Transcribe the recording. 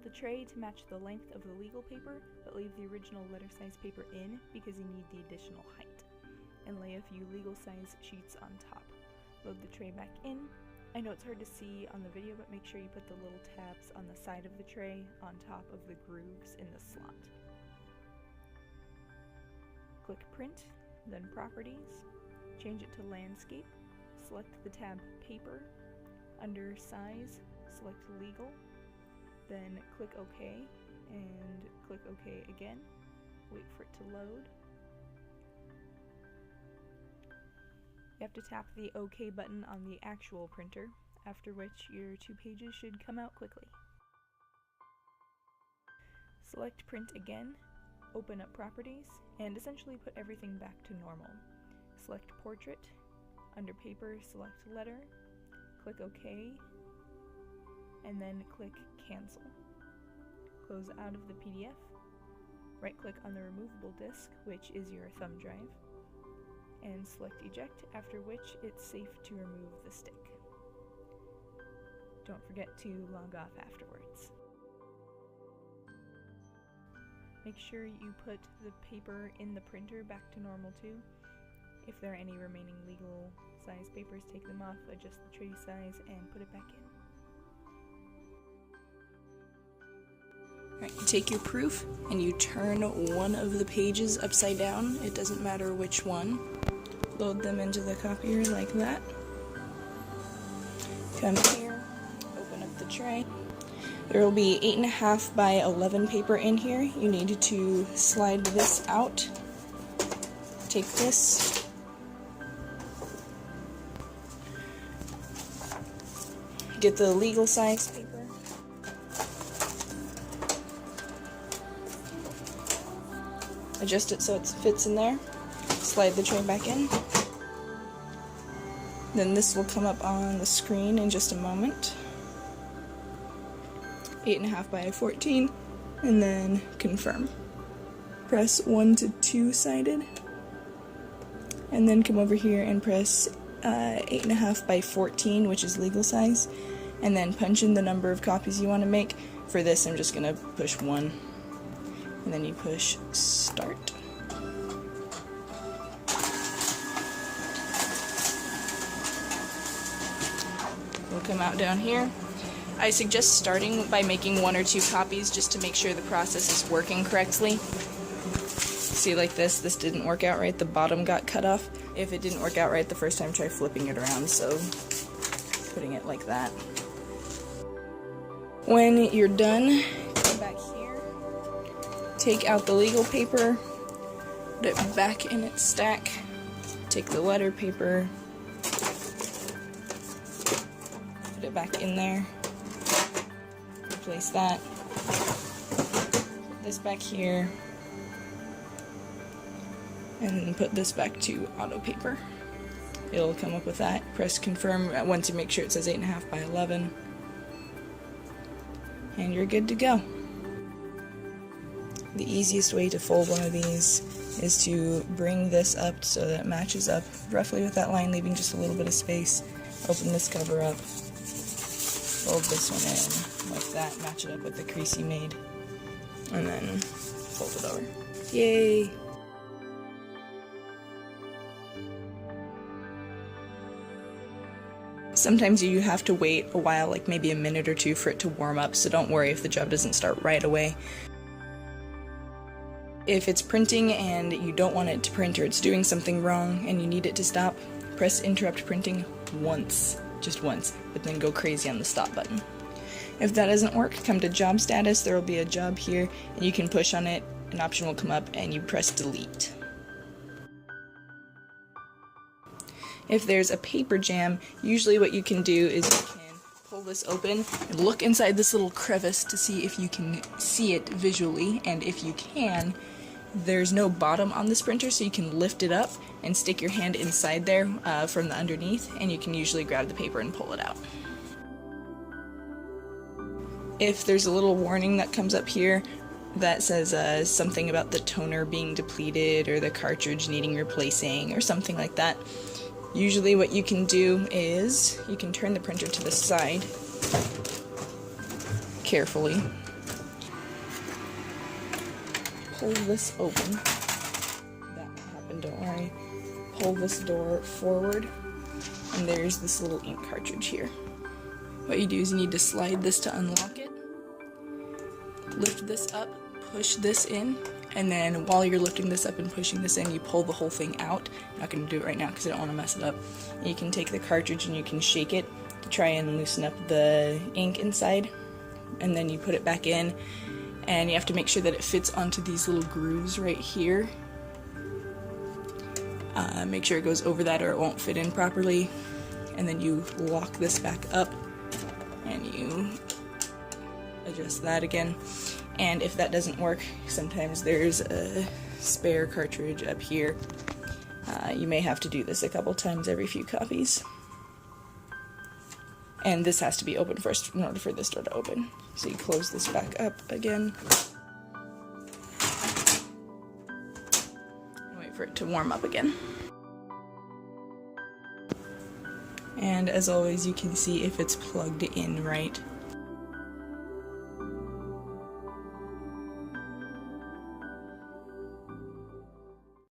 cut the tray to match the length of the legal paper, but leave the original letter size paper in because you need the additional height. And lay a few legal size sheets on top. Load the tray back in. I know it's hard to see on the video, but make sure you put the little tabs on the side of the tray on top of the grooves in the slot. Click Print, then Properties, change it to Landscape, select the tab Paper, under Size, select Legal, then click OK, and click OK again, wait for it to load. You have to tap the OK button on the actual printer, after which your 2 pages should come out quickly. Select Print again, open up Properties, and essentially put everything back to normal. Select Portrait, under Paper select Letter, click OK, and then click Cancel. Close out of the PDF, right-click on the removable disk, which is your thumb drive, and select Eject, after which it's safe to remove the stick. Don't forget to log off afterwards. Make sure you put the paper in the printer back to normal too. If there are any remaining legal size papers, take them off, adjust the tray size, and put it back in. Alright, you take your proof and you turn one of the pages upside down. It doesn't matter which one. Load them into the copier like that. Come here, open up the tray. There will be 8.5 by 11 paper in here. You need to slide this out. Take this. Get the legal size paper. Adjust it so it fits in there. Slide the tray back in. Then this will come up on the screen in just a moment. 8.5 by 14, and then confirm. Press 1 to 2 sided, and then come over here and press 8.5 by 14, which is legal size, and then punch in the number of copies you want to make. For this, I'm just going to push 1, and then you push start. We'll come out down here. I suggest starting by making 1 or 2 copies just to make sure the process is working correctly. See, like this didn't work out right, the bottom got cut off. If it didn't work out right the first time, try flipping it around, so putting it like that. When you're done, come back here, take out the legal paper, put it back in its stack, take the letter paper, put it back in there. Replace that, put this back here, and then put this back to auto paper. It'll come up with that. Press confirm once you make sure it says 8.5 by 11, and you're good to go. The easiest way to fold one of these is to bring this up so that it matches up roughly with that line, leaving just a little bit of space. Open this cover up, fold this one in like that, match it up with the crease you made, and then fold it over. Yay! Sometimes you have to wait a while, like maybe a minute or 2 for it to warm up, so don't worry if the job doesn't start right away. If it's printing and you don't want it to print or it's doing something wrong and you need it to stop, press interrupt printing once, just once, but then go crazy on the stop button. If that doesn't work, come to job status, there will be a job here, and you can push on it, an option will come up, and you press delete. If there's a paper jam, usually what you can do is you can pull this open and look inside this little crevice to see if you can see it visually, and if you can, there's no bottom on this printer, so you can lift it up and stick your hand inside there from the underneath, and you can usually grab the paper and pull it out. If there's a little warning that comes up here that says something about the toner being depleted or the cartridge needing replacing or something like that, usually what you can do is you can turn the printer to the side carefully pull this open. That won't happen, don't worry. Pull this door forward, and there's this little ink cartridge here. What you do is you need to slide this to unlock it, lift this up, push this in, and then while you're lifting this up and pushing this in, you pull the whole thing out. I'm not going to do it right now because I don't want to mess it up. And you can take the cartridge and you can shake it to try and loosen up the ink inside, and then you put it back in, and you have to make sure that it fits onto these little grooves right here. Make sure it goes over that or it won't fit in properly, and then you lock this back up and you adjust that again. And if that doesn't work, sometimes there's a spare cartridge up here. You may have to do this a couple times every few copies. And this has to be open first in order for this door to open. So you close this back up again. And wait for it to warm up again. And as always, you can see if it's plugged in right.